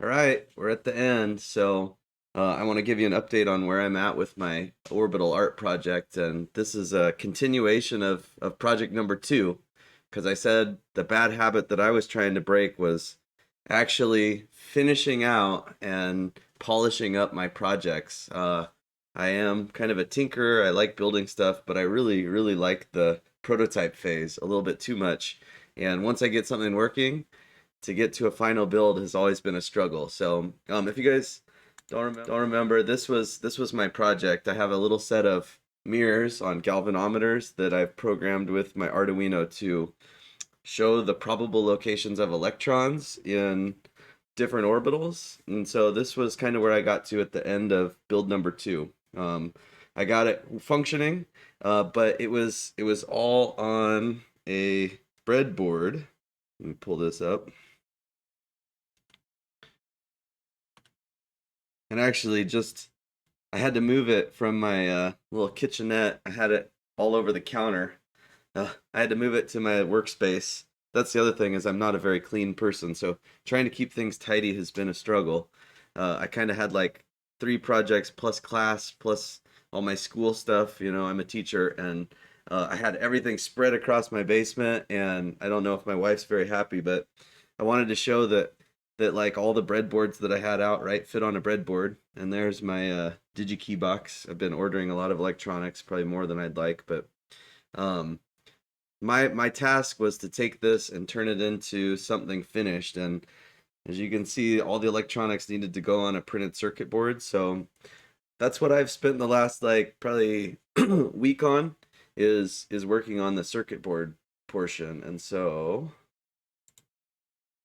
All right, we're at the end. I want to give you an update on where I'm at with my Orbital art project. And this is a continuation of project number two, because I said the bad habit that I was trying to break was actually finishing out and polishing up my projects. I am kind of a tinkerer. I like building stuff, but I really, really like the prototype phase a little bit too much. And once I get something working, to get to a final build has always been a struggle. If you guys don't remember, this was my project. I have a little set of mirrors on galvanometers that I've programmed with my Arduino to show the probable locations of electrons in different orbitals. And so this was kind of where I got to at the end of build number two. I got it functioning, but it was all on a breadboard. Let me pull this up. And actually, just I had to move it from my little kitchenette. I had it all over the counter. I had to move it to my workspace. That's the other thing is I'm not a very clean person, so trying to keep things tidy has been a struggle. I kind of had like three projects plus class plus all my school stuff. I'm a teacher, and I had everything spread across my basement. And I don't know if my wife's very happy, but I wanted to show that like all the breadboards that I had out right fit on a breadboard. And there's my DigiKey box. I've been ordering a lot of electronics, probably more than I'd like, but um, my task was to take this and turn it into something finished. And as you can see, all the electronics needed to go on a printed circuit board. So that's what I've spent the last like probably week on is working on the circuit board portion. And so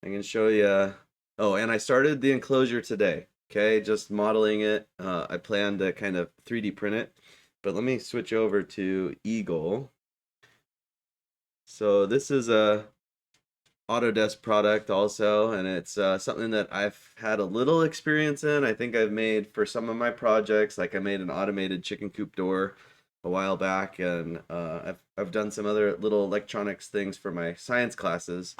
I can show you. Oh, and I started the enclosure today. Okay, just modeling it. I plan to kind of 3D print it, but let me switch over to Eagle. So this is a Autodesk product also, and it's something that I've had a little experience in. I think I've made for some of my projects, like I made an automated chicken coop door a while back, and I've done some other little electronics things for my science classes.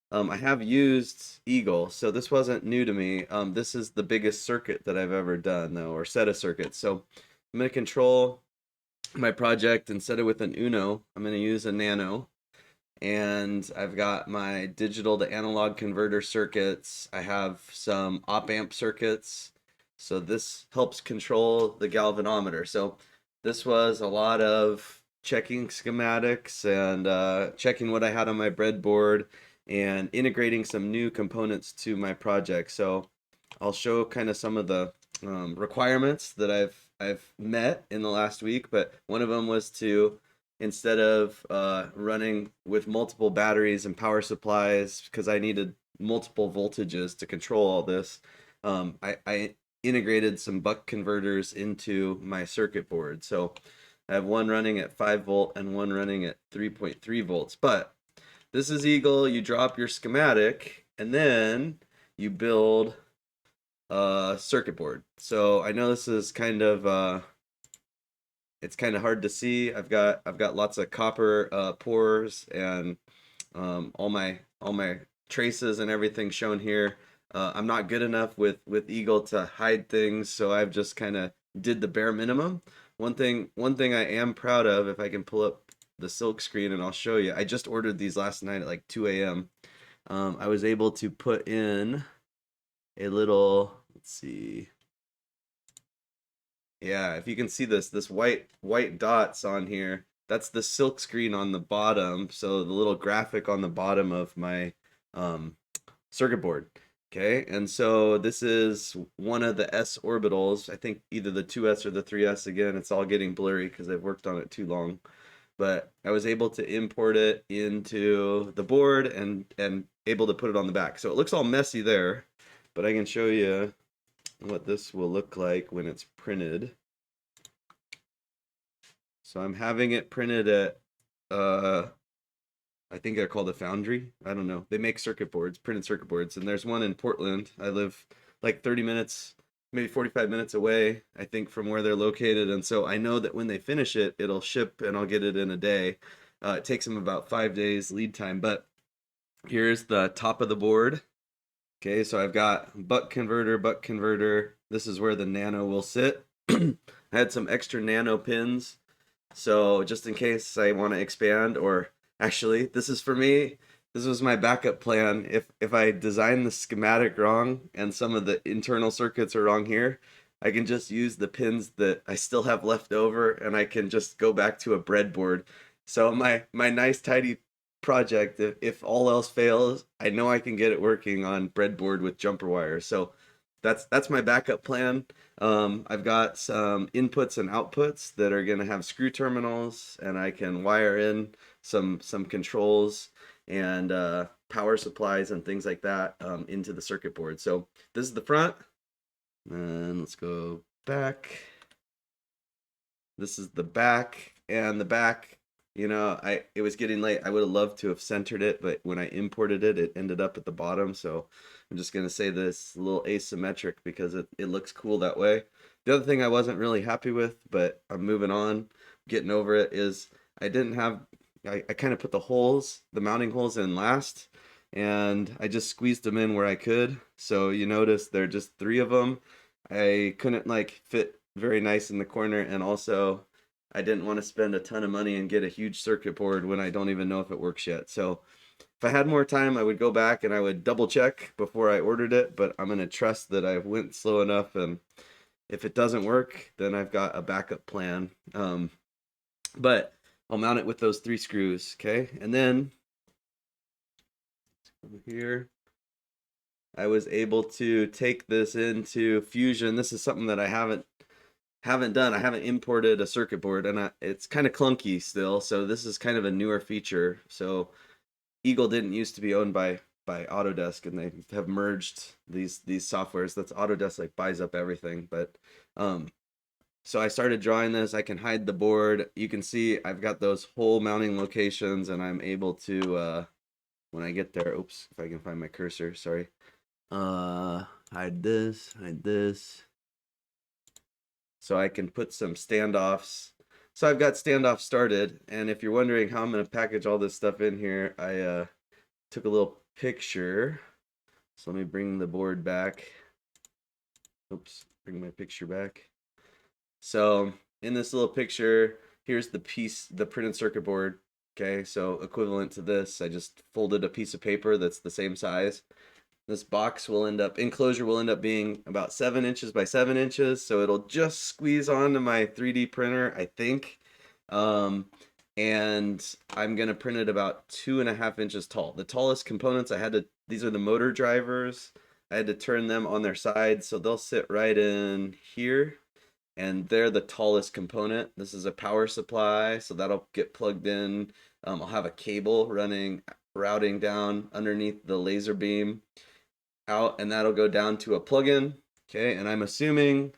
I have used Eagle, so this wasn't new to me. This is the biggest circuit that I've ever done, though, or set of circuits. So I'm going to control my project instead of with an Uno. I'm going to use a Nano, and I've got my digital to analog converter circuits. I have some op amp circuits. So this helps control the galvanometer. So this was a lot of checking schematics and checking what I had on my breadboard and integrating some new components to my project. So I'll show kind of some of the requirements that I've met in the last week, but one of them was to, instead of running with multiple batteries and power supplies, because I needed multiple voltages to control all this, I integrated some buck converters into my circuit board. So I have one running at 5 volt and one running at 3.3 volts. But this is Eagle. You drop your schematic and then you build a circuit board. So I know this is kind of it's kind of hard to see. I've got lots of copper pores and all my traces and everything shown here. I'm not good enough with Eagle to hide things, so I've just kind of did the bare minimum. One thing I am proud of, if I can pull up the silk screen and I'll show you. I just ordered these last night at like 2 a.m. I was able to put in a little, let's see. Yeah, if you can see this white dots on here, that's the silk screen on the bottom. So the little graphic on the bottom of my um, circuit board. Okay, and so this is one of the S orbitals. I think either the 2S or the 3S again. It's all getting blurry because I've worked on it too long. But I was able to import it into the board and able to put it on the back. So it looks all messy there, but I can show you what this will look like when it's printed. So I'm having it printed at I think they're called a foundry. I don't know. They make circuit boards, printed circuit boards, and there's one in Portland. I live like 30 minutes, maybe 45 minutes away, I think, from where they're located. And so I know that when they finish it, it'll ship and I'll get it in a day. It takes them about 5 days lead time. But here's the top of the board. Okay, so I've got buck converter, buck converter. This is where the nano will sit. I had some extra nano pins, so just in case I want to expand, or actually, this is for me. This was my backup plan. If I design the schematic wrong and some of the internal circuits are wrong here, I can just use the pins that I still have left over, and I can just go back to a breadboard. So my nice tidy project, if all else fails, I know I can get it working on breadboard with jumper wire. So that's my backup plan. I've got some inputs and outputs that are going to have screw terminals, and I can wire in some controls and power supplies and things like that into the circuit board. So this is the front, and let's go back. This is the back, and the back, it was getting late. I would have loved to have centered it, but when I imported it, it ended up at the bottom. So I'm just gonna say this a little asymmetric because it looks cool that way. The other thing I wasn't really happy with, but I'm moving on, getting over it, is I didn't have I kind of put the mounting holes in last, and I just squeezed them in where I could. So you notice there are just three of them. I couldn't like fit very nice in the corner, and also I didn't want to spend a ton of money and get a huge circuit board when I don't even know if it works yet. So if I had more time, I would go back and I would double check before I ordered it, but I'm going to trust that I went slow enough, and if it doesn't work, then I've got a backup plan. But I'll mount it with those three screws, okay? And then over here, I was able to take this into Fusion. This is something that I haven't done. I haven't imported a circuit board, and it's kind of clunky still. So this is kind of a newer feature. So Eagle didn't used to be owned by Autodesk, and they have merged these softwares. That's Autodesk like buys up everything. But so I started drawing this. I can hide the board. You can see I've got those hole mounting locations, and I'm able to when I get there. Oops, if I can find my cursor. Sorry. Hide this. Hide this. So I can put some standoffs. So I've got standoff started, and if you're wondering how I'm going to package all this stuff in here, I took a little picture. So let me bring the board back. Oops, bring my picture back. So in this little picture, here's the printed circuit board. Okay, so equivalent to this, I just folded a piece of paper that's the same size. This box enclosure will end up being about 7 inches by 7 inches, so it'll just squeeze onto my 3D printer, I think. And I'm gonna print it about 2.5 inches tall. The tallest components these are the motor drivers. I had to turn them on their sides, so they'll sit right in here, and they're the tallest component. This is a power supply, so that'll get plugged in. I'll have a cable routing down underneath the laser beam out, and that'll go down to a plug-in. Okay, and I'm assuming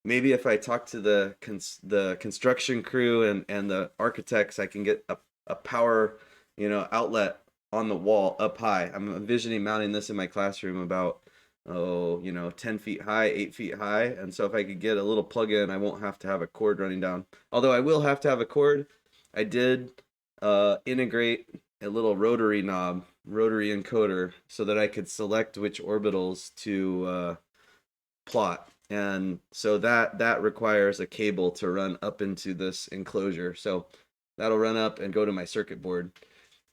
maybe if I talk to the construction crew and the architects, I can get a power outlet on the wall up high. I'm envisioning mounting this in my classroom about 10 feet high, 8 feet high. And so if I could get a little plug-in, I won't have to have a cord running down. Although I will have to have a cord. I did integrate a little rotary encoder, so that I could select which orbitals to plot. And so that requires a cable to run up into this enclosure. So that'll run up and go to my circuit board.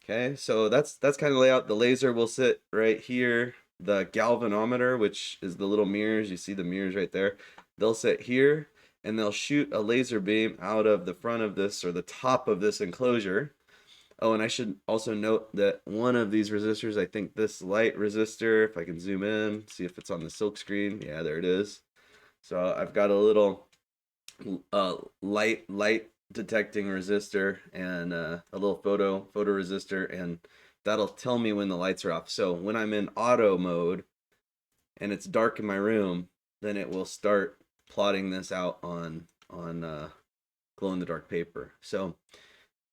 Okay, so that's kind of layout. The laser will sit right here. The galvanometer, which is the little mirrors, you see the mirrors right there, they'll sit here, and they'll shoot a laser beam out of the front of this, or the top of this enclosure. Oh, and I should also note that one of these resistors, I think this light resistor, if I can zoom in, see if it's on the silk screen. Yeah, there it is. So I've got a little light detecting resistor, and a little photo resistor, and that'll tell me when the lights are off. So when I'm in auto mode and it's dark in my room, then it will start plotting this out on glow in the dark paper. So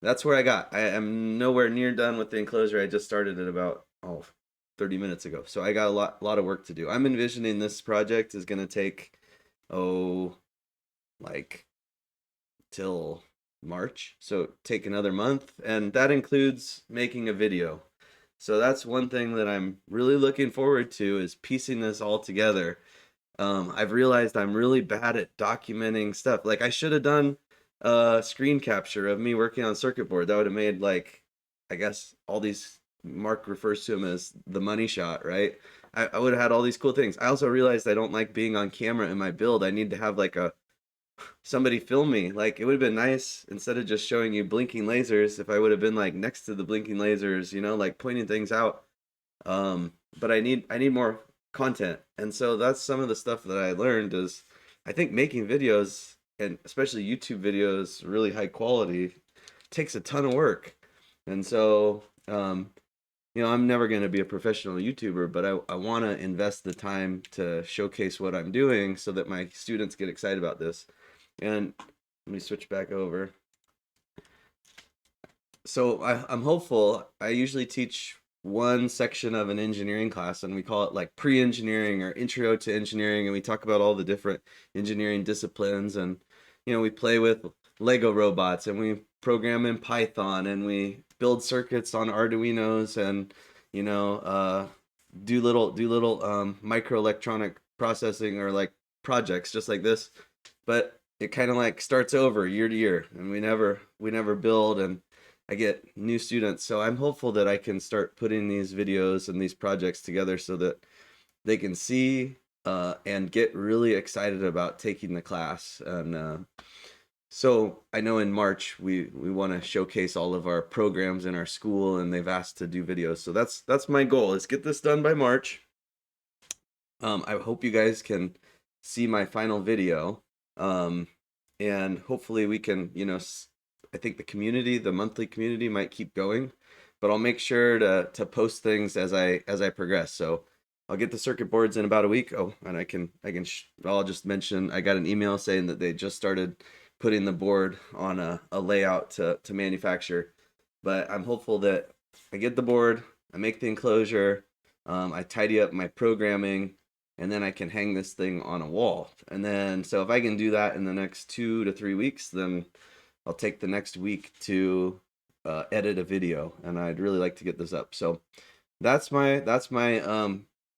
that's where I got. I am nowhere near done with the enclosure. I just started it about 30 minutes ago. So I got a lot of work to do. I'm envisioning this project is going to take like till March. So take another month, and that includes making a video. So that's one thing that I'm really looking forward to, is piecing this all together. I've realized I'm really bad at documenting stuff. Like I should have done a screen capture of me working on circuit board. That would have made, like, I guess all these, Mark refers to them as the money shot, right? I would have had all these cool things. I also realized I don't like being on camera in my build. I need to have like a somebody film me. Like it would have been nice, instead of just showing you blinking lasers, if I would have been like next to the blinking lasers, like pointing things out. But I need more content, and so that's some of the stuff that I learned. Is I think making videos, and especially YouTube videos, really high quality, takes a ton of work. And so I'm never going to be a professional YouTuber, but I want to invest the time to showcase what I'm doing so that my students get excited about this. And let me switch back over. So I'm hopeful. I usually teach one section of an engineering class, and we call it like pre-engineering or intro to engineering, and we talk about all the different engineering disciplines. And we play with Lego robots, and we program in Python, and we build circuits on Arduinos, and you know uh, do little microelectronic processing, or like projects just like this. But it kind of like starts over year to year, and we never build, and I get new students. So I'm hopeful that I can start putting these videos and these projects together so that they can see and get really excited about taking the class. And so I know in March we want to showcase all of our programs in our school, and they've asked to do videos. So that's my goal, is get this done by March. I hope you guys can see my final video. Um, and hopefully we can, I think the monthly community might keep going, but I'll make sure to post things as I progress. So I'll get the circuit boards in about a week. Oh, and I'll just mention I got an email saying that they just started putting the board on a layout to manufacture. But I'm hopeful that I get the board, I make the enclosure, I tidy up my programming, and then I can hang this thing on a wall. And then, so if I can do that in the next 2 to 3 weeks, then I'll take the next week to edit a video, and I'd really like to get this up. So that's my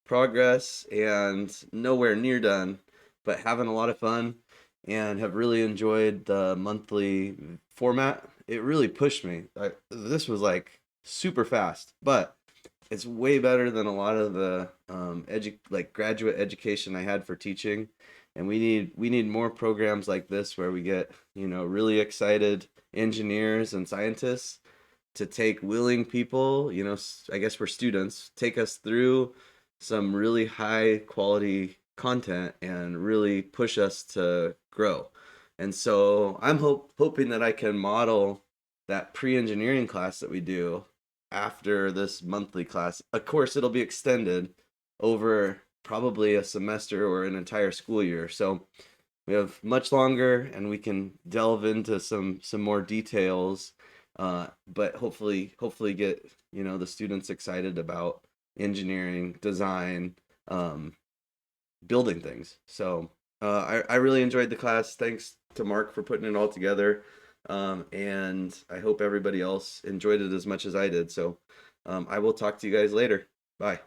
progress, and nowhere near done, but having a lot of fun, and have really enjoyed the monthly format. It really pushed me. This was like super fast, but it's way better than a lot of the like graduate education I had for teaching. And we need more programs like this, where we get really excited engineers and scientists to take willing people, I guess we're students, take us through some really high quality content and really push us to grow. And so I'm hoping that I can model that pre-engineering class that we do after this monthly class. Of course, it'll be extended over probably a semester or an entire school year. So we have much longer, and we can delve into some more details, but hopefully get the students excited about engineering, design, um, building things. So I really enjoyed the class. Thanks to Mark for putting it all together. And I hope everybody else enjoyed it as much as I did. So I will talk to you guys later. Bye.